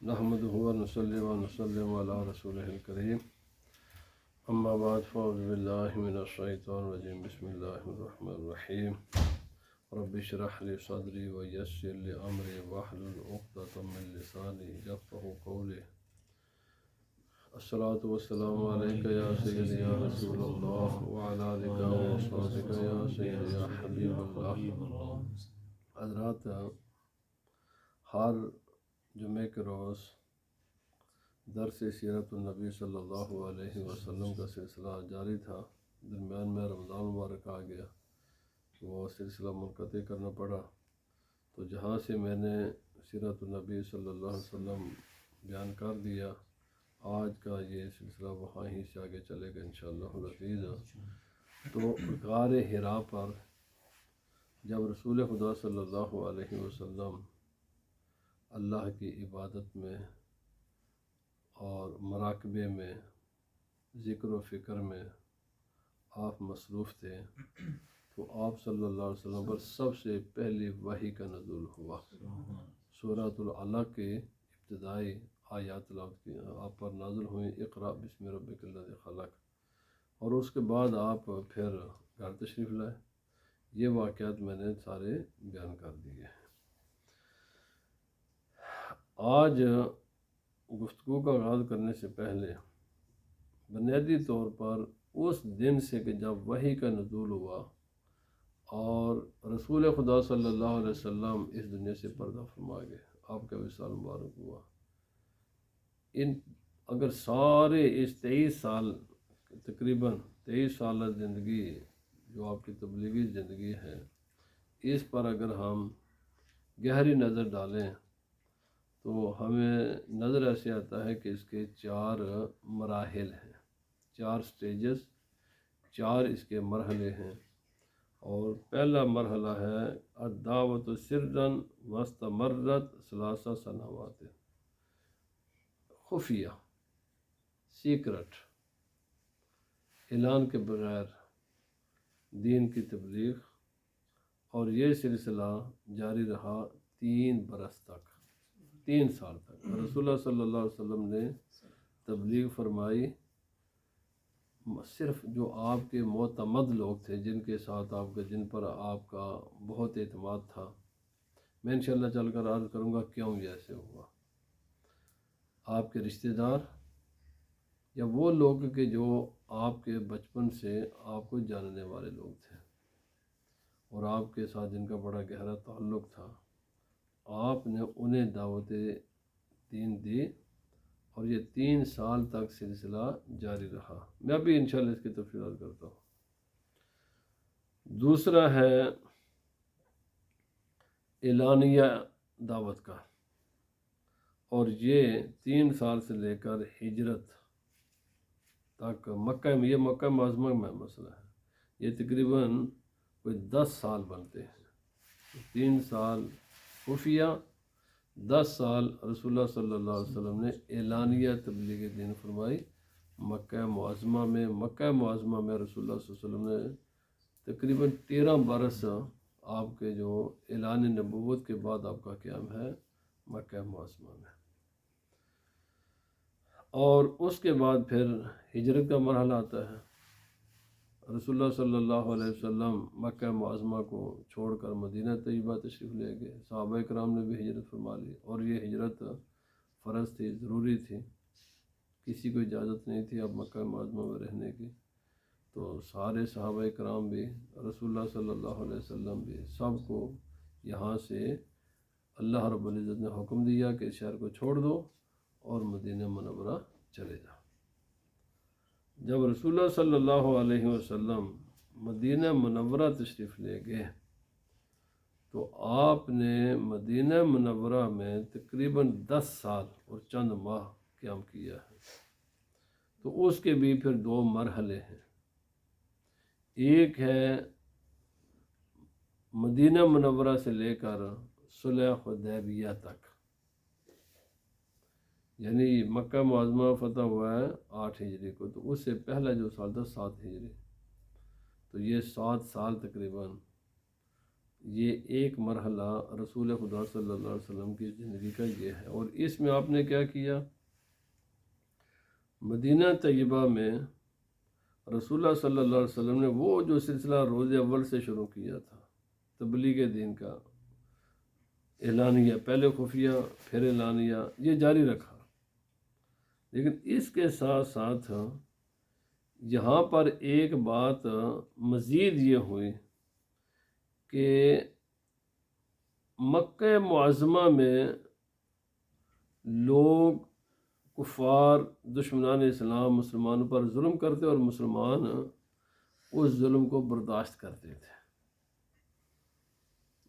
نحمده ونصلي ونسلم على رسوله الكريم اما بعد فاعوذ بالله من الشيطان الرجيم بسم الله الرحمن الرحيم رب اشرح لي صدري ويسر لي امري واحلل عقدة من لساني يفقهوا قولي. الصلاة والسلام عليك يا سيدي يا رسول الله وعلى آلك وصحبك يا سيدي يا حبيب الله. حضرات، ہر جمعے کے روز درس سیرت النبی صلی اللہ علیہ وسلم کا سلسلہ جاری تھا. درمیان میں رمضان مبارک آ گیا، وہ سلسلہ منقطع کرنا پڑا. تو جہاں سے میں نے سیرت النبی صلی اللہ علیہ وسلم بیان کر دیا، آج کا یہ سلسلہ وہاں ہی سے آگے چلے گا انشاءاللہ العزیز. تو غار حرا پر جب رسول خدا صلی اللہ علیہ وسلم اللہ کی عبادت میں اور مراقبے میں، ذکر و فکر میں آپ مصروف تھے، تو آپ صلی اللہ علیہ وسلم پر سب سے پہلی وحی کا نزول ہوا. سورۃ العلق کے ابتدائی آیات تلاوت کی آپ پر نازل ہوئیں، اقرأ بسم ربک الذی خلق، اور اس کے بعد آپ پھر گھر تشریف لائے. یہ واقعات میں نے سارے بیان کر دیے ہیں. آج گفتگو کا آغاز کرنے سے پہلے بنیادی طور پر اس دن سے کہ جب وحی کا نزول ہوا اور رسول خدا صلی اللہ علیہ وسلم اس دنیا سے پردہ فرما گئے، آپ کا وصال مبارک ہوا، اگر سارے اس 23 سال، تقریباً 23 سالہ زندگی جو آپ کی تبلیغی زندگی ہے، اس پر اگر ہم گہری نظر ڈالیں تو ہمیں نظر ایسے آتا ہے کہ اس کے 4 مراحل ہیں، 4 سٹیجز، 4 اس کے مرحلے ہیں. اور پہلا مرحلہ ہے الدعوۃ سرًا واستمرت 3 سنوات، خفیہ، سیکرٹ، اعلان کے بغیر دین کی تبلیغ. اور یہ سلسلہ جاری رہا 3 برس تک، 3 سال تک. رسول اللہ صلی اللہ علیہ وسلم نے تبلیغ فرمائی. صرف جو آپ کے معتمد لوگ تھے، جن کے ساتھ جن پر آپ کا بہت اعتماد تھا، میں انشاءاللہ چل کر عرض کروں گا کیوں یہ ایسے ہوا. آپ کے رشتہ دار یا وہ لوگ کہ جو آپ کے بچپن سے آپ کو جاننے والے لوگ تھے اور آپ کے ساتھ جن کا بڑا گہرا تعلق تھا، آپ نے انہیں دعوت دین دی اور یہ 3 سال تک سلسلہ جاری رہا. میں ابھی انشاءاللہ اس کی تفصیلات کرتا ہوں. دوسرا ہے اعلانیہ دعوت کا، اور یہ 3 سال سے لے کر ہجرت تک یہ مکہ معظمہ میں مسئلہ ہے. یہ تقریباً کوئی 10 سال بنتے ہیں. 3 سال خفیہ، 10 سال رسول اللہ صلی اللہ علیہ وسلم نے اعلانیہ تبلیغ دین فرمائی مکہ معظمہ میں. مکہ معظمہ میں رسول اللہ صلی اللہ علیہ وسلم نے تقریباً 13 برس آپ کے جو اعلان نبوت کے بعد آپ کا قیام ہے مکہ معظمہ میں. اور اس کے بعد پھر ہجرت کا مرحلہ آتا ہے. رسول اللہ صلی اللہ علیہ وسلم مکہ معظمہ کو چھوڑ کر مدینہ طیبہ تشریف لے گئے. صحابہ کرام نے بھی ہجرت فرما لی، اور یہ ہجرت فرض تھی، ضروری تھی. کسی کو اجازت نہیں تھی اب مکہ معظمہ میں رہنے کی. تو سارے صحابہ کرام بھی، رسول اللہ صلی اللہ علیہ وسلم بھی، سب کو یہاں سے اللہ رب العزت نے حکم دیا کہ اس شہر کو چھوڑ دو اور مدینہ منورہ چلے جاؤ. جب رسول اللہ صلی اللہ علیہ وسلم مدینہ منورہ تشریف لے گئے تو آپ نے مدینہ منورہ میں تقریباً 10 سال اور چند ماہ قیام کیا ہے. تو اس کے بھی پھر 2 مرحلے ہیں. ایک ہے مدینہ منورہ سے لے کر صلح حدیبیہ تک، یعنی مکہ معظمہ فتح ہوا ہے 8 ہجری کو، تو اس سے پہلا جو سال تھا 7 ہجری. تو یہ 7 سال تقریباً یہ ایک مرحلہ رسول خدا صلی اللہ علیہ وسلم کی زندگی کا یہ ہے۔ اور اس میں آپ نے کیا کیا، مدینہ طیبہ میں رسول اللہ صلی اللہ علیہ وسلم نے وہ جو سلسلہ روز اول سے شروع کیا تھا تبلیغ دین کا، اعلانیہ، پہلے خفیہ پھر اعلانیہ، یہ جاری رکھا۔ لیکن اس کے ساتھ ساتھ یہاں پر ایک بات مزید یہ ہوئی کہ مکہ معظمہ میں لوگ کفار دشمنان اسلام مسلمانوں پر ظلم کرتے اور مسلمان اس ظلم کو برداشت کرتے تھے،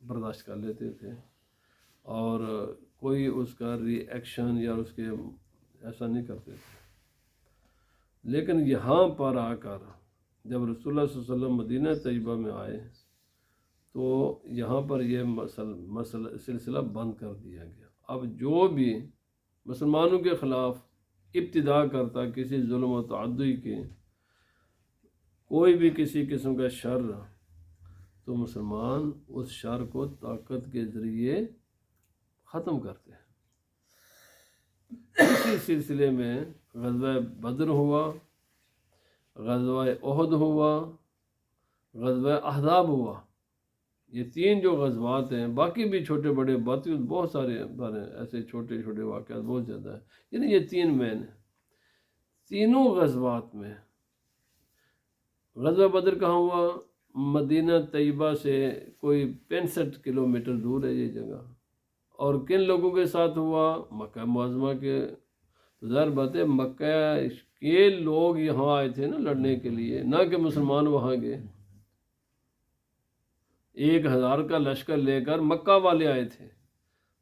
برداشت کر لیتے تھے، اور کوئی اس کا ری ایکشن یا اس کے ایسا نہیں کرتے تھے۔ لیکن یہاں پر آ کر جب رسول اللہ صلی اللہ علیہ وسلم مدینہ طیبہ میں آئے تو یہاں پر یہ سلسلہ بند کر دیا گیا۔ اب جو بھی مسلمانوں کے خلاف ابتدا کرتا کسی ظلم و تعدی کے، کوئی بھی کسی قسم کا شر، تو مسلمان اس شر کو طاقت کے ذریعے ختم کرتے ہیں۔ اسی سلسلے میں غزوہ بدر ہوا، غزوہ احد ہوا، غزوہ احزاب ہوا۔ یہ تین جو غزوات ہیں، باقی بھی چھوٹے بڑے بہت سارے ایسے چھوٹے چھوٹے واقعات بہت زیادہ ہیں، یعنی یہ تین مین ہیں۔ تینوں غزوات میں غزوہ بدر کہاں ہوا؟ مدینہ طیبہ سے کوئی 65 کلومیٹر دور ہے یہ جگہ۔ اور کن لوگوں کے ساتھ ہوا؟ مکہ معظمہ کے۔ ظاہر بات ہے مکہ کے لوگ یہاں آئے تھے نا لڑنے کے لیے، نہ کہ مسلمان وہاں گئے۔ 1000 کا لشکر لے کر مکہ والے آئے تھے،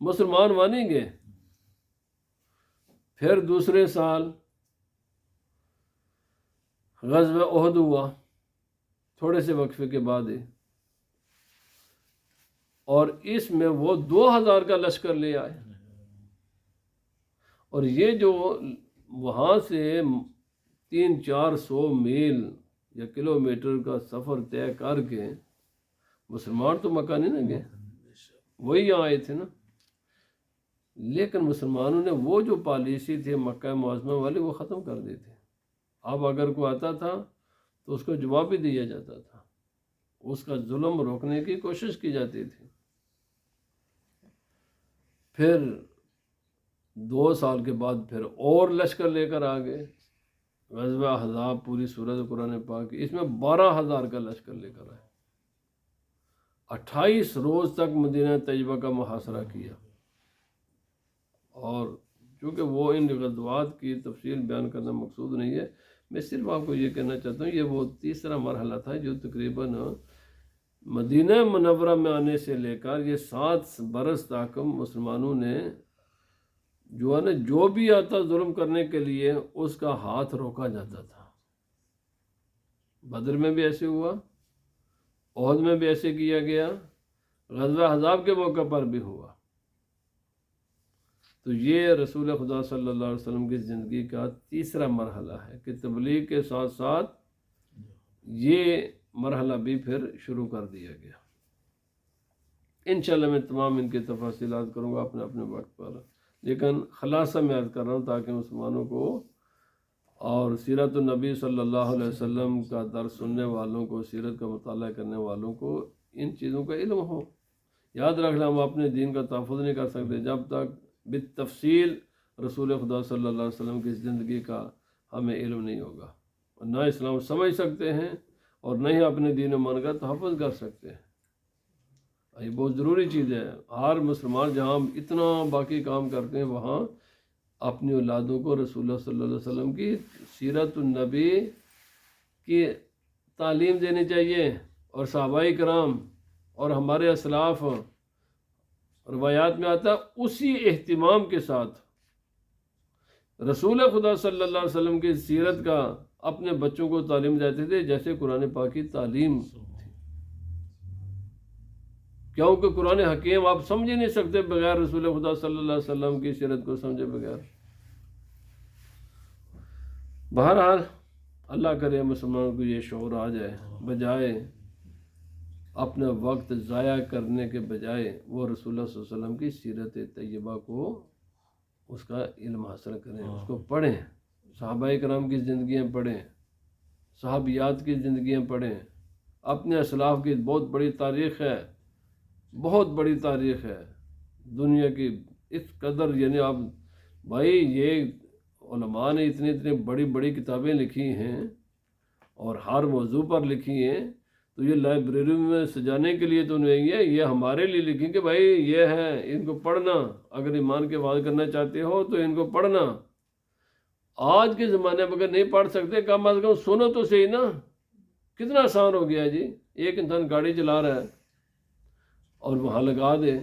مسلمان وہاں نہیں گئے۔ پھر دوسرے سال غزوہ احد ہوا، تھوڑے سے وقفے کے بعد ہی، اور اس میں وہ 2000 کا لشکر لے آئے۔ اور یہ جو وہاں سے 300-400 میل یا کلومیٹر کا سفر طے کر کے، مسلمان تو مکہ نہیں نہ گئے، وہی یہاں آئے تھے نا۔ لیکن مسلمانوں نے وہ جو پالیسی تھی مکہ معظمہ والی وہ ختم کر دی تھی۔ اب اگر کوئی آتا تھا تو اس کو جواب بھی دیا جاتا تھا، اس کا ظلم روکنے کی کوشش کی جاتی تھی۔ پھر 2 سال کے بعد پھر اور لشکر لے کر آ گئے، غزوہ احزاب، پوری سورۃ قرآن پاک کی، اس میں 12,000 کا لشکر لے کر آئے۔ 28 روز تک مدینہ طیبہ کا محاصرہ کیا۔ اور چونکہ وہ ان غزوات کی تفصیل بیان کرنا مقصود نہیں ہے، میں صرف آپ کو یہ کہنا چاہتا ہوں، یہ وہ تیسرا مرحلہ تھا جو تقریباً مدینہ منورہ میں آنے سے لے کر یہ 7 برس تک مسلمانوں نے جو ہے نا جو بھی آتا ظلم کرنے کے لیے اس کا ہاتھ روکا جاتا تھا۔ بدر میں بھی ایسے ہوا، احد میں بھی ایسے کیا گیا، غزوہ احزاب کے موقع پر بھی ہوا۔ تو یہ رسول خدا صلی اللہ علیہ وسلم کی زندگی کا تیسرا مرحلہ ہے کہ تبلیغ کے ساتھ ساتھ یہ مرحلہ بھی پھر شروع کر دیا گیا۔ انشاءاللہ میں تمام ان کے تفاصیلات کروں گا اپنے اپنے وقت پر، لیکن خلاصہ میں عرض کر رہا ہوں تاکہ مسلمانوں کو اور سیرت النبی صلی اللہ علیہ وسلم کا درس سننے والوں کو، سیرت کا مطالعہ کرنے والوں کو ان چیزوں کا علم ہو۔ یاد رکھنا، ہم اپنے دین کا تحفظ نہیں کر سکتے جب تک بالتفصیل رسول خدا صلی اللہ علیہ وسلم کی زندگی کا ہمیں علم نہیں ہوگا، اور نہ اسلام سمجھ سکتے ہیں اور نہ ہی اپنے دین و ایمان کا تحفظ کر سکتے ہیں۔ یہ بہت ضروری چیز ہے۔ ہر مسلمان جہاں اتنا باقی کام کرتے ہیں وہاں اپنی اولادوں کو رسول اللہ صلی اللہ علیہ وسلم کی سیرت النبی کی تعلیم دینی چاہیے، اور صحابہ کرام اور ہمارے اسلاف روایات میں آتا ہے اسی اہتمام کے ساتھ رسول خدا صلی اللہ علیہ وسلم کی سیرت کا اپنے بچوں کو تعلیم دیتے تھے جیسے قرآن پاک کی تعلیم تھی۔ کیونکہ قرآن حکیم آپ سمجھ ہی نہیں سکتے بغیر رسول خدا صلی اللہ علیہ وسلم کی سیرت کو سمجھے بغیر۔ بہرحال اللہ کرے مسلمانوں کو یہ شعور آ جائے، بجائے اپنا وقت ضائع کرنے کے بجائے وہ رسول اللہ صلی اللہ علیہ وسلم کی سیرت طیبہ کو اس کا علم حاصل کریں، اس کو پڑھیں، صحابہ کرام کی زندگیاں پڑھیں، صحابیات کی زندگیاں پڑھیں، اپنے اسلاف کی بہت بڑی تاریخ ہے، بہت بڑی تاریخ ہے دنیا کی اس قدر، یعنی آپ بھائی یہ علماء نے اتنی بڑی بڑی کتابیں لکھی ہیں اور ہر موضوع پر لکھی ہیں، تو یہ لائبریری میں سجانے کے لیے تو نہیں ہے، یہ ہمارے لیے لکھی کہ بھائی یہ ہے، ان کو پڑھنا، اگر ایمان کے بات کرنا چاہتے ہو تو ان کو پڑھنا۔ آج کے زمانے میں اگر نہیں پڑھ سکتے کم از کم سنو تو صحیح نا، کتنا آسان ہو گیا جی، ایک انسان گاڑی چلا رہا ہے اور وہاں لگا دے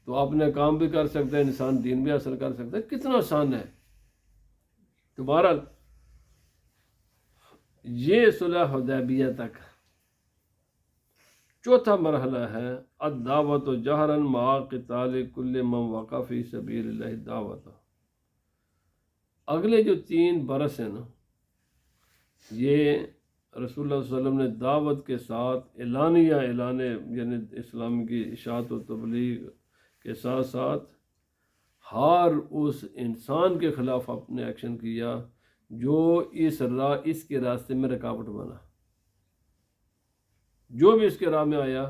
تو اپنے کام بھی کر سکتا ہے، انسان دین بھی حاصل کر سکتا ہے، کتنا آسان ہے۔ تو بہرحال یہ صلح حدیبیہ تک چوتھا مرحلہ ہے الدعوت جہرا مع قتال کل من وقع فی سبیل اللہ دعوت۔ اگلے جو 3 برس ہیں نا، یہ رسول اللہ صلی اللہ علیہ وسلم نے دعوت کے ساتھ اعلان یعنی اسلام کی اشاعت و تبلیغ کے ساتھ ساتھ ہر اس انسان کے خلاف اپنے ایکشن کیا جو اس کے راستے میں رکاوٹ بنا، جو بھی اس کے راہ میں آیا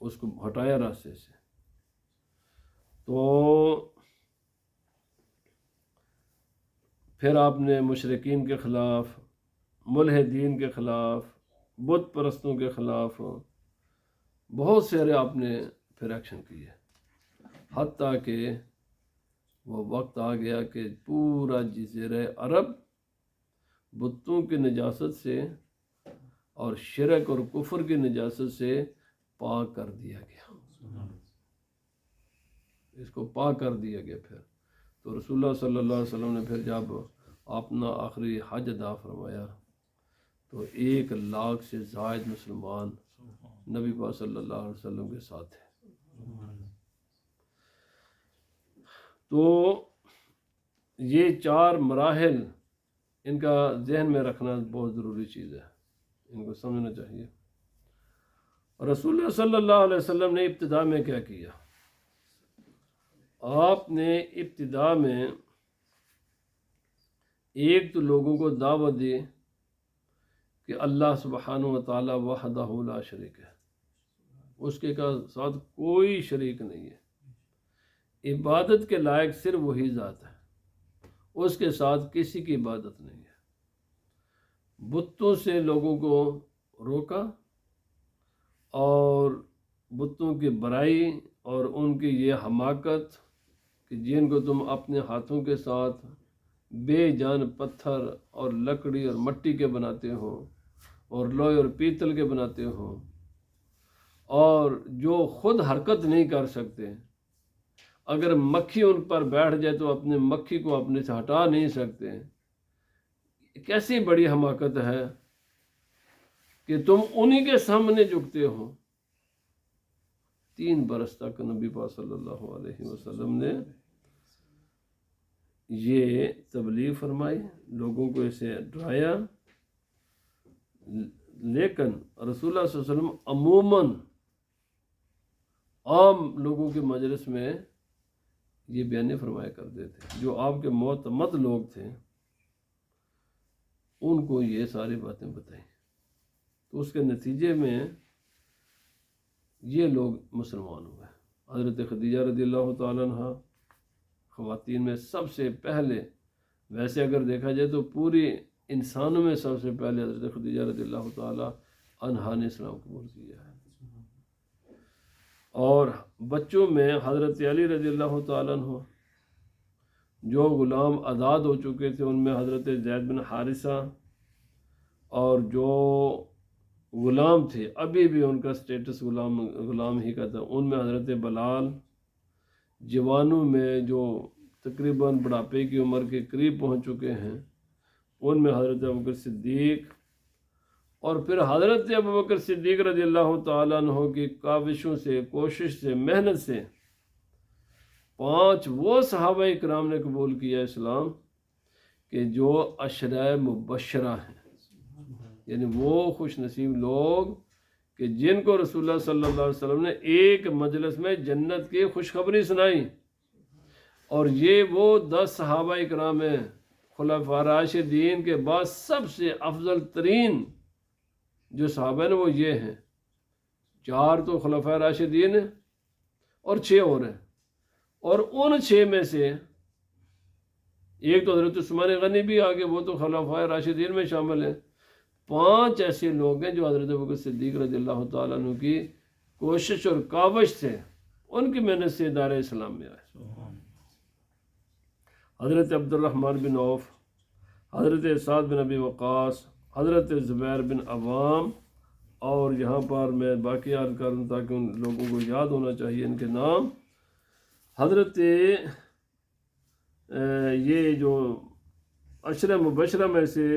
اس کو ہٹایا راستے سے۔ تو پھر آپ نے مشرکین کے خلاف، ملحدین کے خلاف، بت پرستوں کے خلاف بہت سارے آپ نے پھر ایکشن کیے، حتیٰ کہ وہ وقت آ گیا کہ پورا جزیرہ عرب بتوں کی نجاست سے اور شرک اور کفر کی نجاست سے پاک کر دیا گیا، اس کو پاک کر دیا گیا۔ پھر تو رسول اللہ صلی اللہ علیہ وسلم نے پھر جب اپنا آخری حج ادا فرمایا تو 1 لاکھ سے زائد مسلمان نبی پاک صلی اللہ علیہ وسلم کے ساتھ تھے۔ تو یہ 4 مراحل ان کا ذہن میں رکھنا بہت ضروری چیز ہے، ان کو سمجھنا چاہیے۔ رسول اللہ صلی اللہ علیہ وسلم نے ابتدا میں کیا کیا؟ آپ نے ابتدا میں ایک تو لوگوں کو دعوت دی کہ اللہ سبحانہ و تعالی وحدہ لا شریک ہے، اس کے ساتھ کوئی شریک نہیں ہے، عبادت کے لائق صرف وہی ذات ہے، اس کے ساتھ کسی کی عبادت نہیں ہے۔ بتوں سے لوگوں کو روکا اور بتوں کی برائی اور ان کی یہ حماقت کہ جن کو تم اپنے ہاتھوں کے ساتھ بے جان پتھر اور لکڑی اور مٹی کے بناتے ہو اور لوہے اور پیتل کے بناتے ہو، اور جو خود حرکت نہیں کر سکتے، اگر مکھی ان پر بیٹھ جائے تو اپنے مکھی کو اپنے سے ہٹا نہیں سکتے، کیسی بڑی حماقت ہے کہ تم انہی کے سامنے جھکتے ہو۔ 3 برس تک نبی پاک صلی اللہ علیہ وسلم نے یہ تبلیغ فرمائی، لوگوں کو اسے ڈرایا، لیکن رسول اللہ صلی اللہ علیہ وسلم عموماً عام لوگوں کے مجلس میں یہ بیان فرمایا کرتے تھے، جو آپ کے معتمد لوگ تھے ان کو یہ ساری باتیں بتائیں، تو اس کے نتیجے میں یہ لوگ مسلمان ہوئے۔ حضرت خدیجہ رضی اللہ تعالیٰ عنہ خواتین میں سب سے پہلے، ویسے اگر دیکھا جائے تو پوری انسانوں میں سب سے پہلے حضرت خدیجہ رضی اللہ تعالیٰ عنہا نے اسلام قبول کیا ہے، اور بچوں میں حضرت علی رضی اللہ تعالیٰ عنہ، جو غلام آزاد ہو چکے تھے ان میں حضرت زید بن حارثہ، اور جو غلام تھے ابھی بھی ان کا سٹیٹس غلام ہی کا تھا، ان میں حضرت بلال، جوانوں میں جو تقریباً بڑھاپے کی عمر کے قریب پہنچ چکے ہیں ان میں حضرت ابوبکر صدیق، اور پھر حضرت ابوبکر صدیق رضی اللہ تعالیٰ عنہ کی کاوشوں سے، کوشش سے، محنت سے 5 وہ صحابہ اکرام نے قبول کیا اسلام کہ جو عشرہ مبشرہ ہیں، یعنی وہ خوش نصیب لوگ کہ جن کو رسول اللہ صلی اللہ علیہ وسلم نے ایک مجلس میں جنت کی خوشخبری سنائی، اور یہ وہ 10 صحابہ اکرام ہیں خلفاء راشدین کے بعد سب سے افضل ترین جو صحابہ ہیں وہ یہ ہیں، 4 تو خلفاء راشدین ہیں اور 6 اور ہیں، اور ان 6 میں سے ایک تو حضرت عثمان غنی بھی آگے، وہ تو خلفاء راشدین میں شامل ہیں۔ 5 ایسے لوگ ہیں جو حضرت ابوبکر صدیق رضی اللہ تعالیٰ عنہ کی کوشش اور کاوش سے، ان کی محنت سے ادارہ اسلام میں آئے۔ حضرت عبد الرحمن بن عوف، حضرت سعد بن ابی وقاص، حضرت زبیر بن عوام، اور یہاں پر میں باقی عرض کروں تاکہ ان لوگوں کو یاد ہونا چاہیے ان کے نام۔ حضرت یہ جو عشرہ مبشرہ میں سے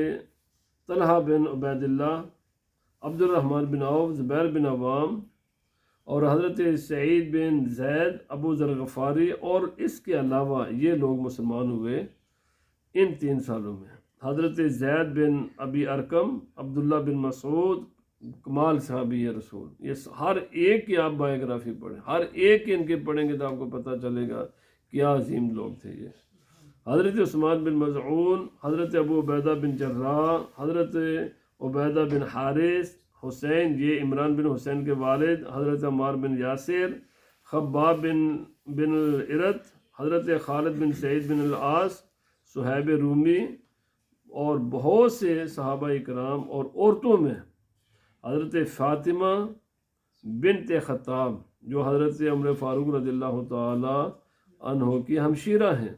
طلحہ بن عبید اللہ، عبد الرحمن بن عوف، زبیر بن عوام، اور حضرت سعید بن زید، ابو ذر غفاری، اور اس کے علاوہ یہ لوگ مسلمان ہوئے ان 3 سالوں میں۔ حضرت زید بن ابی ارقم، عبداللہ بن مسعود، کمال صحابی رسول، یہ ہر ایک کی آپ بایوگرافی پڑھیں، ہر ایک کی ان کے پڑھیں گے تو آپ کو پتہ چلے گا کیا عظیم لوگ تھے یہ۔ حضرت عثمان بن مظعون، حضرت ابو عبیدہ بن جراح، حضرت عبیدہ بن حارث، حسین، یہ عمران بن حسین کے والد، حضرت عمار بن یاسر، خباب بن الارت، حضرت خالد بن سعید بن العاص، صہیب رومی، اور بہت سے صحابہ اکرام، اور عورتوں میں حضرت فاطمہ بنت خطاب جو حضرت عمر فاروق رضی اللہ تعالی عنہ کی ہمشیرہ ہیں،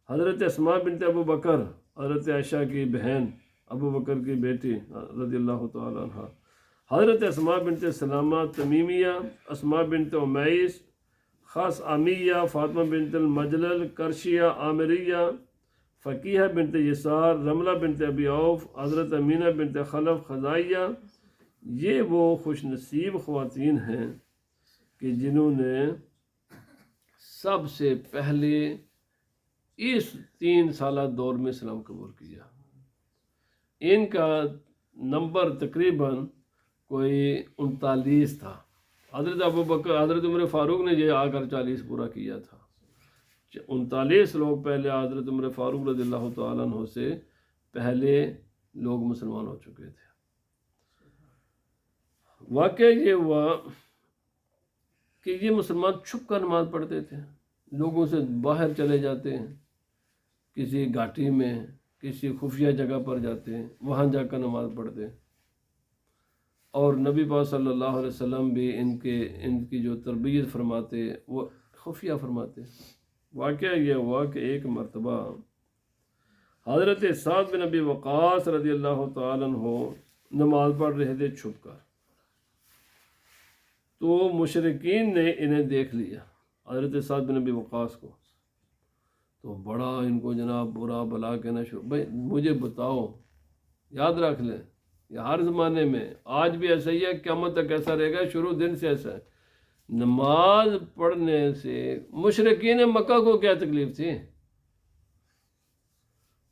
حضرت اسماء بنت ابو بکر، حضرت عائشہ کی بہن، ابو بکر کی بیٹی رضی اللہ تعالی عنہ، حضرت اسماء بنت سلامہ تمیمیہ، اسماء بنت امیس، خاص عامیہ، فاطمہ بنت المجلل کرشیہ عامریہ، فقیہ بنت یسار، رملہ بنت ابی عوف، حضرت امینہ بنت خلف خزائیہ، یہ وہ خوش نصیب خواتین ہیں کہ جنہوں نے سب سے پہلے اس 3 سالہ دور میں اسلام قبول کیا۔ ان کا نمبر تقریباً کوئی 39 تھا۔ حضرت ابو بکر، حضرت عمر فاروق نے یہ آ کر 40 پورا کیا تھا۔ 39 لوگ پہلے حضرت عمر فاروق رضی اللہ تعالیٰ عنہ سے پہلے لوگ مسلمان ہو چکے تھے۔ واقعہ یہ ہوا کہ یہ مسلمان چھپ کر نماز پڑھتے تھے، لوگوں سے باہر چلے جاتے ہیں، کسی گھاٹی میں کسی خفیہ جگہ پر جاتے ہیں، وہاں جا کر نماز پڑھتے ہیں، اور نبی پاک صلی اللہ علیہ وسلم بھی ان کی جو تربیت فرماتے وہ خفیہ فرماتے۔ واقعہ یہ ہوا کہ ایک مرتبہ حضرت سعد بن ابی وقاص رضی اللہ تعالیٰ عنہ نماز پڑھ رہے تھے چھپ کر، تو مشرکین نے انہیں دیکھ لیا، حضرت سعد بن ابی وقاص کو، تو بڑا ان کو جناب برا بلا کہنا شروع۔ بھائی مجھے بتاؤ، یاد رکھ لیں یہ ہر زمانے میں آج بھی ایسا ہی ہے، قیامت تک ایسا رہے گا، شروع دن سے ایسا ہے۔ نماز پڑھنے سے مشرکین مکہ کو کیا تکلیف تھی؟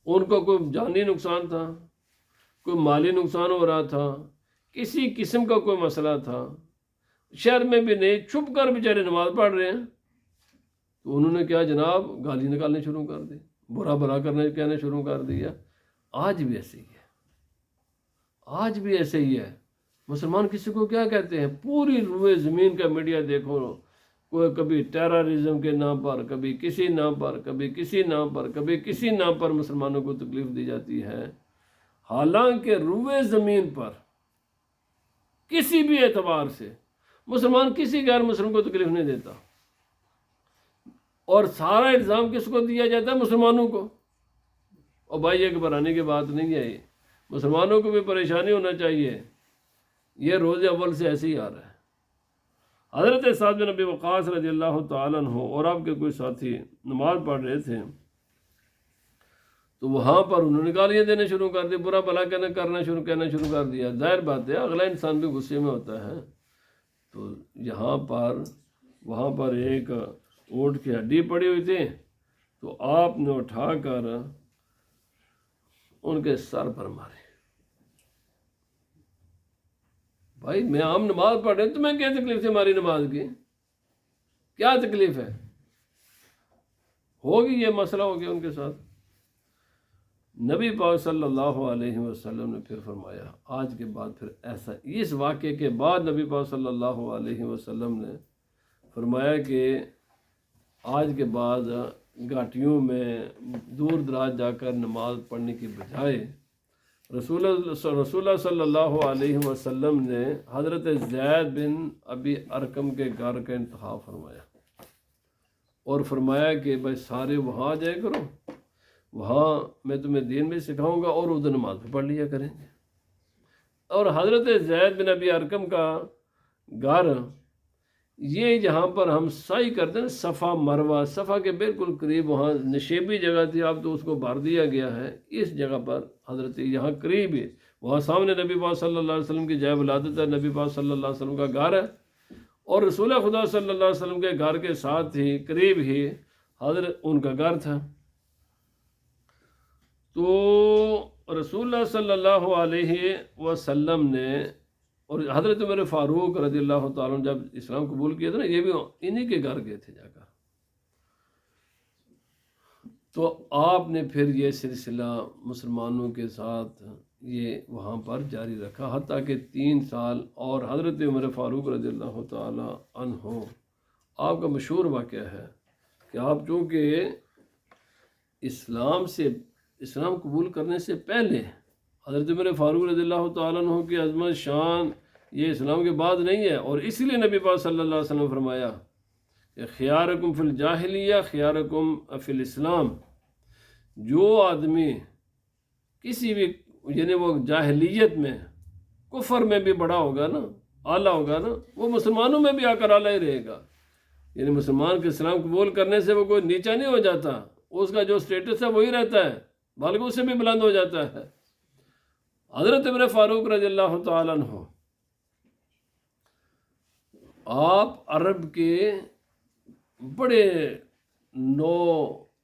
ان کو کوئی جانی نقصان تھا، کوئی مالی نقصان ہو رہا تھا، کسی قسم کا کوئی مسئلہ تھا؟ شہر میں بھی نہیں، چھپ کر بیچارے نماز پڑھ رہے ہیں، تو انہوں نے کیا جناب گالی نکالنے شروع کر دی، برا بھلا کہنا شروع کر دیا۔ آج بھی ایسے ہی ہے، آج بھی ایسے ہی ہے۔ مسلمان کسی کو کیا کہتے ہیں؟ پوری روئے زمین کا میڈیا دیکھو، کوئی کبھی ٹیررازم کے نام پر، کبھی کسی نام پر، کبھی کسی نام پر، کبھی کسی نام پر مسلمانوں کو تکلیف دی جاتی ہے، حالانکہ روئے زمین پر کسی بھی اعتبار سے مسلمان کسی غیر مسلم کو تکلیف نہیں دیتا، اور سارا الزام کس کو دیا جاتا ہے؟ مسلمانوں کو۔ اور بھائی یہ گھبرانے کی بات نہیں ہے، مسلمانوں کو بھی پریشانی ہونا چاہیے، یہ روز اول سے ایسے ہی آ رہا ہے۔ حضرت سعد بن ابی وقاص رضی اللہ تعالیٰ عنہ اور آپ کے کوئی ساتھی نماز پڑھ رہے تھے، تو وہاں پر انہوں نے گالیاں دینے شروع کر دی، برا بھلا کہنا شروع کر دیا۔ ظاہر بات ہے اگلا انسان بھی غصے میں ہوتا ہے، تو وہاں پر ایک اونٹ کی ہڈی پڑی ہوئی تھی، تو آپ نے اٹھا کر ان کے سر پر مارے۔ بھائی میں عام نماز پڑھ رہے ہیں، تمہیں کیا تکلیف ہے ہماری نماز کی؟ کیا تکلیف ہے؟ ہوگی، یہ مسئلہ ہو گیا ان کے ساتھ۔ نبی پاک صلی اللہ علیہ وسلم نے پھر فرمایا آج کے بعد پھر ایسا، اس واقعے کے بعد نبی پاک صلی اللہ علیہ وسلم نے فرمایا کہ آج کے بعد گھاٹیوں میں دور دراز جا کر نماز پڑھنے کی بجائے رسول اللہ صلی اللہ علیہ وسلم نے حضرت زید بن ابی ارقم کے گھر کا انتخاب فرمایا اور فرمایا کہ بھائی سارے وہاں جائے کرو، وہاں میں تمہیں دین بھی سکھاؤں گا اور ادھر نماز بھی پڑھ لیا کریں گے۔ اور حضرت زید بن ابی ارقم کا گھر یہ جہاں پر ہم سعی کرتے ہیں صفا مروہ، صفا کے بالکل قریب، وہاں نشیبی جگہ تھی، اب تو اس کو بھر دیا گیا ہے، اس جگہ پر حضرت یہاں قریب ہے، وہاں سامنے نبی پاک صلی اللہ علیہ وسلم کی جائے ولادت ہے، نبی پاک صلی اللہ علیہ وسلم کا گھر ہے، اور رسول خدا صلی اللہ علیہ وسلم کے گھر کے ساتھ ہی قریب ہی حضرت ان کا گھر تھا۔ تو رسول اللہ صلی اللہ علیہ وسلم نے، اور حضرت عمر فاروق رضی اللہ تعالیٰ جب اسلام قبول کیا تھا نا، یہ بھی انہی کے گھر گئے تھے جا کر۔ تو آپ نے پھر یہ سلسلہ مسلمانوں کے ساتھ یہ وہاں پر جاری رکھا حتیٰ کہ 3 سال، اور حضرت عمر فاروق رضی اللہ تعالیٰ عنہ آپ کا مشہور واقعہ ہے کہ آپ چونکہ اسلام قبول کرنے سے پہلے حضرت عمر فاروق رضی اللہ تعالیٰ عنہ کی عظمت شان یہ اسلام کے بعد نہیں ہے، اور اسی لیے نبی پاک صلی اللہ علیہ وسلم فرمایا کہ خیارکم فی الجاہلیہ خیارکم فی الاسلام، جو آدمی کسی بھی یعنی وہ جاہلیت میں کفر میں بھی بڑا ہوگا نا، اعلیٰ ہوگا نا، وہ مسلمانوں میں بھی آ کر اعلیٰ ہی رہے گا۔ یعنی مسلمان کے اسلام قبول کرنے سے وہ کوئی نیچا نہیں ہو جاتا، اس کا جو سٹیٹس ہے وہی رہتا ہے، بلکہ اس سے بھی بلند ہو جاتا ہے۔ حضرت عمر فاروق رضی اللہ تعالیٰ عنہ آپ عرب کے بڑے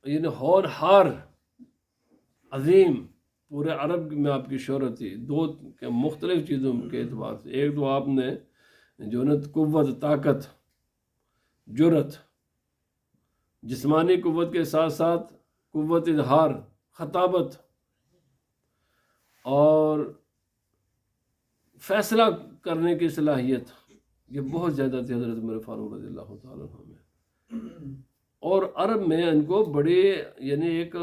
یعنی ہونہار عظیم، پورے عرب میں آپ کی شہرت تھی 2 مختلف چیزوں کے اعتبار سے۔ ایک تو آپ نے جو نا قوت، طاقت، جرت، جسمانی قوت کے ساتھ ساتھ قوت اظہار، خطابت اور فیصلہ کرنے کی صلاحیت، یہ بہت زیادہ تھی حضرت عمر فاروق رضی اللہ تعالیٰ عنہ میں۔ اور عرب میں ان کو بڑے یعنی ایک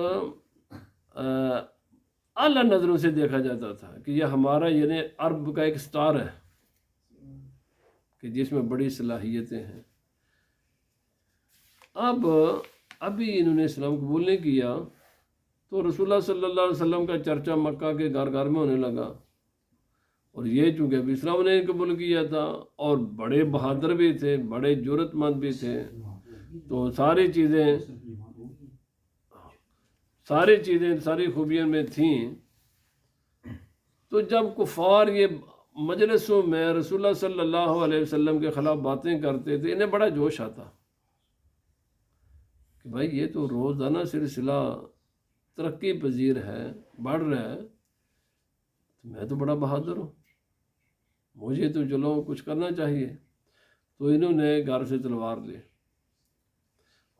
اعلیٰ نظروں سے دیکھا جاتا تھا کہ یہ ہمارا یعنی عرب کا ایک سٹار ہے کہ جس میں بڑی صلاحیتیں ہیں۔ ابھی انہوں نے اسلام قبول نہیں کیا تو رسول اللہ صلی اللہ علیہ وسلم کا چرچا مکہ کے گھر گھر میں ہونے لگا، اور یہ چونکہ ابھی اسلام نے قبول کیا تھا اور بڑے بہادر بھی تھے، بڑے جرت مند بھی تھے، تو ساری چیزیں ساری خوبیوں میں تھیں۔ تو جب کفار یہ مجلسوں میں رسول اللہ صلی اللہ علیہ وسلم کے خلاف باتیں کرتے تھے، انہیں بڑا جوش آتا کہ بھائی یہ تو روزانہ سلسلہ ترقی پذیر ہے، بڑھ رہا ہے، میں تو بڑا بہادر ہوں، مجھے تو چلو کچھ کرنا چاہیے۔ تو انہوں نے گھر سے تلوار لی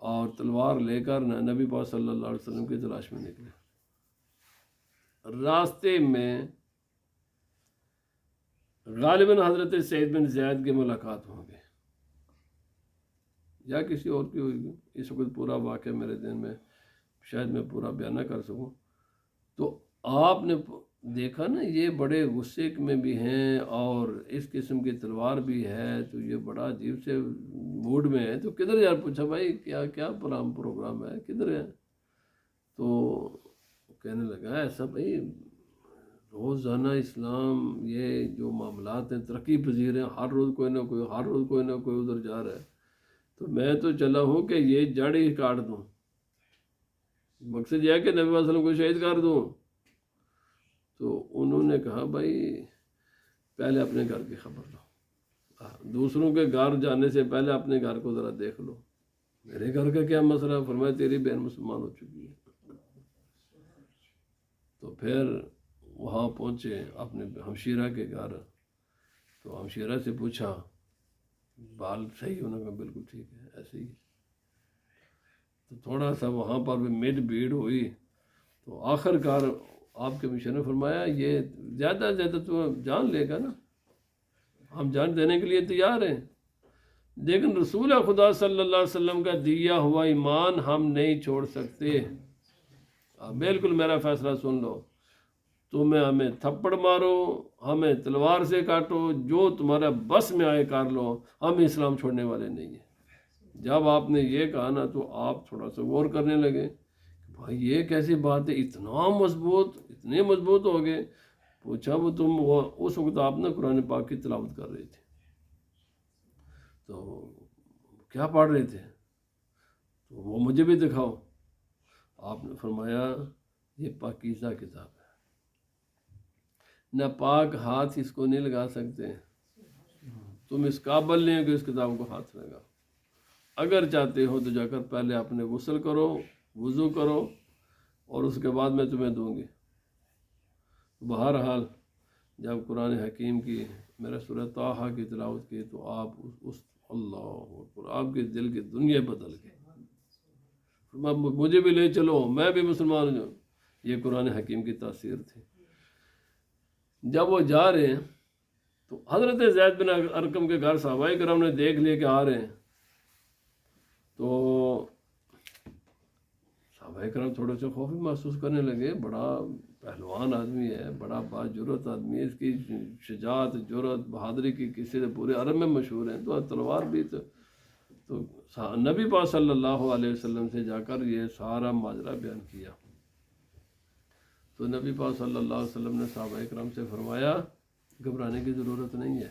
اور تلوار لے کر نبی پاک صلی اللہ علیہ وسلم کی تلاش میں نکلے۔ راستے میں غالباً حضرت سعید بن زید کی ملاقات ہو گئی یا کسی اور کی ہوئی، اس وقت پورا واقعہ میرے ذہن میں شاید میں پورا بیان نہ کر سکوں۔ تو آپ نے دیکھا نا یہ بڑے غصے میں بھی ہیں اور اس قسم کی تلوار بھی ہے، تو یہ بڑا عجیب سے موڈ میں ہے۔ تو کدھر یار، پوچھا بھائی کیا پروگرام ہے، کدھر ہے؟ تو کہنے لگا ایسا بھائی روزانہ اسلام یہ جو معاملات ہیں ترقی پذیر ہیں، ہر روز کوئی نہ کوئی ادھر جا رہا ہے، تو میں تو چلا ہوں کہ یہ جڑ ہی کاٹ دوں، مقصد یہ ہے کہ نبی صلی اللہ علیہ وسلم کو شہید کر دوں۔ تو انہوں نے کہا بھائی پہلے اپنے گھر کی خبر لو، دوسروں کے گھر جانے سے پہلے اپنے گھر کو ذرا دیکھ لو، میرے گھر کا کیا مسئلہ ہے؟ فرمایا تیری بہن مسلمان ہو چکی ہے۔ تو پھر وہاں پہنچے اپنے ہمشیرہ کے گھر، تو ہمشیرہ سے پوچھا بال صحیح ہونے کا؟ بالکل ٹھیک ہے، ایسے ہی۔ تو تھوڑا سا وہاں پر بھی مڈ بھیڑ ہوئی، تو آخر کار آپ کے مشیر نے فرمایا یہ زیادہ سے زیادہ تو جان لے گا نا، ہم جان دینے کے لیے تیار ہیں، لیکن رسول خدا صلی اللہ علیہ وسلم کا دیا ہوا ایمان ہم نہیں چھوڑ سکتے۔ بالکل میرا فیصلہ سن لو، تمہیں ہمیں تھپڑ مارو، ہمیں تلوار سے کاٹو، جو تمہارا بس میں آئے کر لو، ہم اسلام چھوڑنے والے نہیں ہیں۔ جب آپ نے یہ کہا نا تو آپ تھوڑا سا غور کرنے لگے، بھائی یہ کیسی بات ہے، اتنا مضبوط، اتنے مضبوط ہو گئے۔ پوچھا وہ اس وقت آپ نے قرآن پاک کی تلاوت کر رہے تھے، تو کیا پڑھ رہے تھے؟ تو وہ مجھے بھی دکھاؤ۔ آپ نے فرمایا یہ پاکیزہ کتاب ہے، نہ پاک ہاتھ اس کو نہیں لگا سکتے، تم اس قابل نہیں ہو کہ اس کتاب کو ہاتھ لگا۔ اگر چاہتے ہو تو جا کر پہلے اپنے غسل کرو، وضو کرو، اور اس کے بعد میں تمہیں دوں گی۔ بہرحال جب قرآن حکیم کی میرا سورہ طٰہٰ کی تلاوت کی تو آپ اس اللہ اکبر، آپ کے دل کی دنیا بدل گئی۔ مجھے بھی لے چلو، میں بھی مسلمان ہوں۔ یہ قرآن حکیم کی تاثیر تھی۔ جب وہ جا رہے ہیں تو حضرت زید بن ارقم کے گھر صحابہ کرام نے دیکھ لیا کہ آ رہے ہیں، تو صحابہ کرام تھوڑے سے خوف محسوس کرنے لگے، بڑا پہلوان آدمی ہے، بڑا باجرت آدمی ہے، اس کی شجاعت، جرت، بہادری کی کسی سے پورے عرب میں مشہور ہیں، تو تلوار بھی تو نبی پاک صلی اللہ علیہ وسلم سے جا کر یہ سارا ماجرا بیان کیا۔ تو نبی پاک صلی اللہ علیہ وسلم نے صحابہ کرام سے فرمایا گھبرانے کی ضرورت نہیں ہے،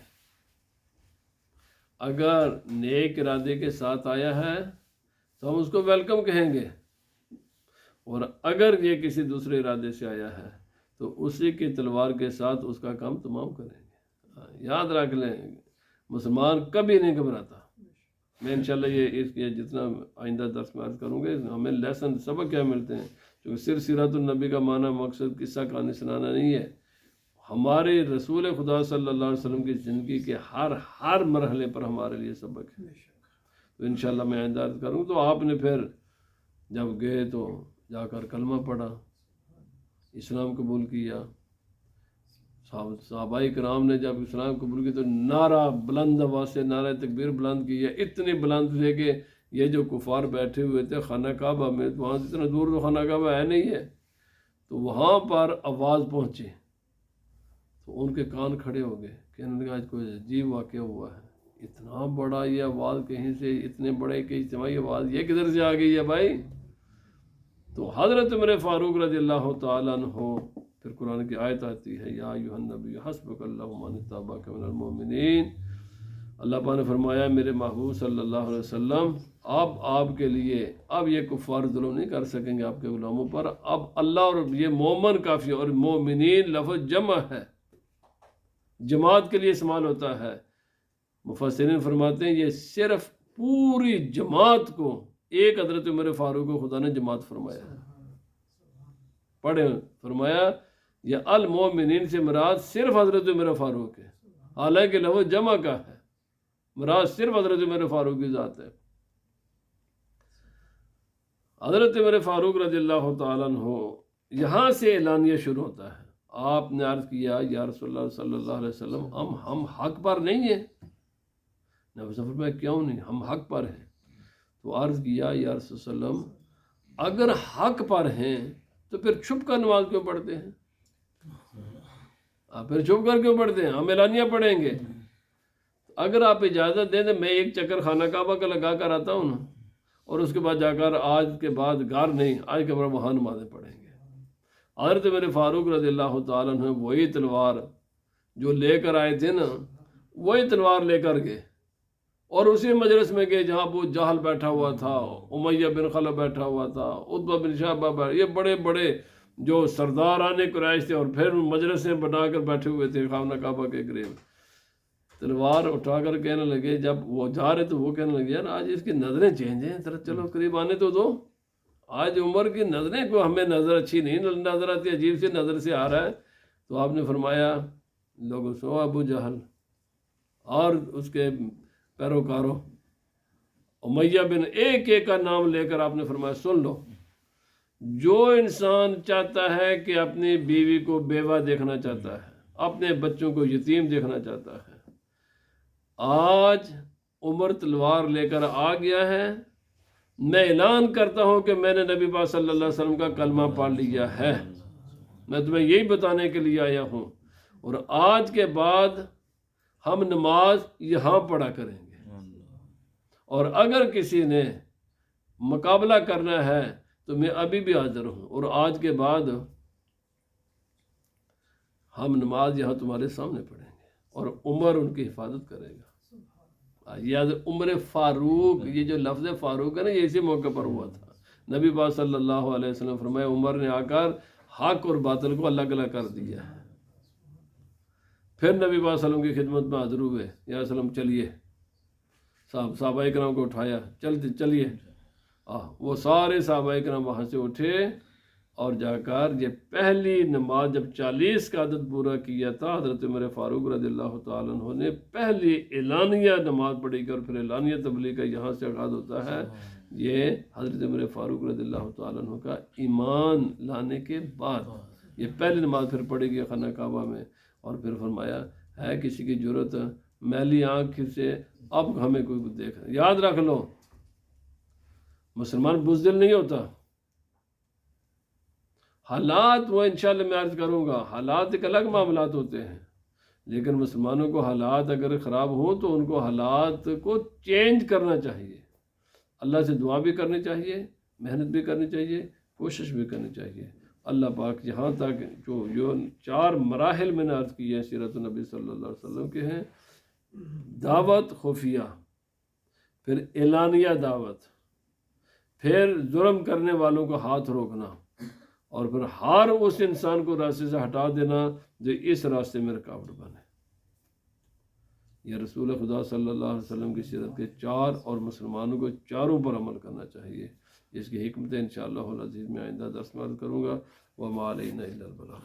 اگر نیک ارادے کے ساتھ آیا ہے تو ہم اس کو ویلکم کہیں گے، اور اگر یہ کسی دوسرے ارادے سے آیا ہے تو اسی کی تلوار کے ساتھ اس کا کام تمام کریں گے۔ یاد رکھ لیں، مسلمان کبھی نہیں گھبراتا۔ میں انشاءاللہ یہ جتنا آئندہ درس میں عرض کروں گے، ہمیں لیسن سبق کیا ملتے ہیں، کیونکہ صرف سیرت النبی کا معنی مقصد قصہ کہانی سنانا نہیں ہے، ہمارے رسول خدا صلی اللہ علیہ وسلم کی زندگی کے ہر مرحلے پر ہمارے لیے سبق ہے۔ تو انشاءاللہ میں آئندہ عرض کروں۔ تو آپ نے پھر جب گئے تو جا کر کلمہ پڑھا، اسلام قبول کیا۔ صحابہ کرام نے جب اسلام قبول کیا تو نعرہ بلند آواز سے نعرہ تکبیر بلند کیا، اتنی بلند تھے کہ یہ جو کفار بیٹھے ہوئے تھے خانہ کعبہ میں، وہاں سے اتنا دور تو خانہ کعبہ ہے نہیں ہے، تو وہاں پر آواز پہنچی تو ان کے کان کھڑے ہو گئے کہ انہوں نے کہا کوئی عجیب واقعہ ہوا ہے، اتنا بڑا یہ آواز کہیں سے، اتنے بڑے کہ اجتماعی آواز یہ کدھر سے آ گئی ہے بھائی؟ تو حضرت عمر فاروق رضی اللہ تعالیٰ عنہ، پھر قرآن کی آیت آتی ہے یا ایھا النبی حسبک اللہ ومن اتبعک من المؤمنین۔ اللہ پاک نے فرمایا میرے محبوب صلی اللہ علیہ وسلم، اب آپ کے لیے اب یہ کفار ظلم نہیں کر سکیں گے آپ کے غلاموں پر، اب اللہ اور یہ مومن کافی ہے، اور مومنین لفظ جمع ہے، جماعت کے لیے استعمال ہوتا ہے۔ مفسرین فرماتے ہیں یہ صرف پوری جماعت کو، ایک حضرت عمر فاروق کو خدا نے جماعت فرمایا ہے۔ پڑھیں، فرمایا یہ المومنین سے مراد صرف حضرت عمر فاروق ہے، حالانکہ لفظ جمع کا ہے، مراد صرف حضرت عمر فاروق کی ذات ہے۔ حضرت عمر فاروق رضی اللہ تعالیٰ عنہ، یہاں سے اعلانیہ شروع ہوتا ہے۔ آپ نے عرض کیا یا رسول اللہ صلی اللہ علیہ وسلم، ہم حق پر نہیں ہیں؟ نبی صلی اللہ علیہ وسلم کیوں نہیں، ہم حق پر ہیں۔ تو عرض کیا یا رسول اللہ علیہ وسلم اگر حق پر ہیں تو پھر چھپ کر نماز کیوں پڑھتے ہیں؟ آپ پھر چھپ کر کیوں پڑھتے ہیں؟ ہم اعلانیہ پڑھیں گے۔ اگر آپ اجازت دیں تو میں ایک چکر خانہ کعبہ کا لگا کر آتا ہوں نا، اور اس کے بعد جا کر آج کے بعد گھر نہیں، آج کے بعد وہاں نمازیں پڑھیں گے۔ حضرت میرے فاروق رضی اللہ تعالیٰ عنہ وہی تلوار جو لے کر آئے تھے نا، وہی تلوار لے کر گئے، اور اسی مجلس میں گئے جہاں ابو جہل بیٹھا ہوا تھا، امیہ بن خلف بیٹھا ہوا تھا، عتبہ بن شیبہ، یہ بڑے بڑے جو سرداران قریش تھے، اور پھر مجلسیں بنا کر بیٹھے ہوئے تھے خانہ کعبہ کے قریب۔ تلوار اٹھا کر کہنے لگے، جب وہ جا رہے تو وہ کہنے لگے یار آج اس کی نظریں چینج ہیں، ذرا چلو قریب آنے تو دو، آج عمر کی نظریں کو ہمیں نظر اچھی نہیں نظر آتی، عجیب سی نظر سے آ رہا ہے۔ تو آپ نے فرمایا لوگوں سو ابو جہل اور اس کے پیروکاروں، امیہ بن ایک کا نام لے کر آپ نے فرمایا سن لو، جو انسان چاہتا ہے کہ اپنی بیوی کو بیوہ دیکھنا چاہتا ہے، اپنے بچوں کو یتیم دیکھنا چاہتا ہے، آج عمر تلوار لے کر آ گیا ہے، میں اعلان کرتا ہوں کہ میں نے نبی پاک صلی اللہ علیہ وسلم کا کلمہ پڑھ لیا ہے، میں تمہیں یہی بتانے کے لیے آیا ہوں، اور آج کے بعد ہم نماز یہاں پڑھا کریں گے، اور اگر کسی نے مقابلہ کرنا ہے تو میں ابھی بھی حاضر ہوں، اور آج کے بعد ہم نماز یہاں تمہارے سامنے پڑھیں گے، اور عمر ان کی حفاظت کرے گا۔ یاد عمر فاروق، یہ جو لفظ فاروق ہے نا، یہ اسی موقع پر ہوا تھا۔ نبی پاک صلی اللہ علیہ وسلم فرمائے عمر نے آ کر حق اور باطل کو الگ الگ کر دیا ہے۔ پھر نبی پاک صلی اللہ علیہ وسلم کی خدمت میں حاضر ہوئے، یا وسلم چلیے، صحابہ کرام کو اٹھایا، چلیے، وہ سارے صحابہ کرام وہاں سے اٹھے، اور جا کر یہ پہلی نماز جب 40 کا عدد پورا کیا تھا، حضرت عمر فاروق رضی اللہ تعالیٰ عنہ نے پہلی اعلانیہ نماز پڑھی کر پھر اعلانیہ تبلیغ کا یہاں سے آغاز ہوتا ہے۔ یہ حضرت عمر فاروق رضی اللہ تعالیٰ عنہ کا ایمان لانے کے بعد یہ پہلی نماز پھر پڑھی گئی خانہ کعبہ میں، اور پھر فرمایا ہے کسی کی ضرورت میلی آنکھ سے اب ہمیں کوئی دیکھ، یاد رکھ لو مسلمان بزدل نہیں ہوتا، حالات وہ انشاءاللہ میں عرض کروں گا، حالات ایک الگ معاملات ہوتے ہیں، لیکن مسلمانوں کو حالات اگر خراب ہوں تو ان کو حالات کو چینج کرنا چاہیے، اللہ سے دعا بھی کرنی چاہیے، محنت بھی کرنی چاہیے، کوشش بھی کرنی چاہیے۔ اللہ پاک یہاں تک جو 4 مراحل میں نے عرض کی ہیں سیرت النبی صلی اللہ علیہ وسلم کے ہیں، دعوت خفیہ، پھر اعلانیہ دعوت، پھر ظلم کرنے والوں کو ہاتھ روکنا، اور پھر ہر اس انسان کو راستے سے ہٹا دینا جو اس راستے میں رکاوٹ بنے۔ یہ رسول خدا صلی اللہ علیہ وسلم کی سیرت کے 4، اور مسلمانوں کو چاروں پر عمل کرنا چاہیے۔ اس کی حکمتیں انشاءاللہ العزیز میں آئندہ درس میں عرض کروں گا۔ وما علینا الا البلاغ۔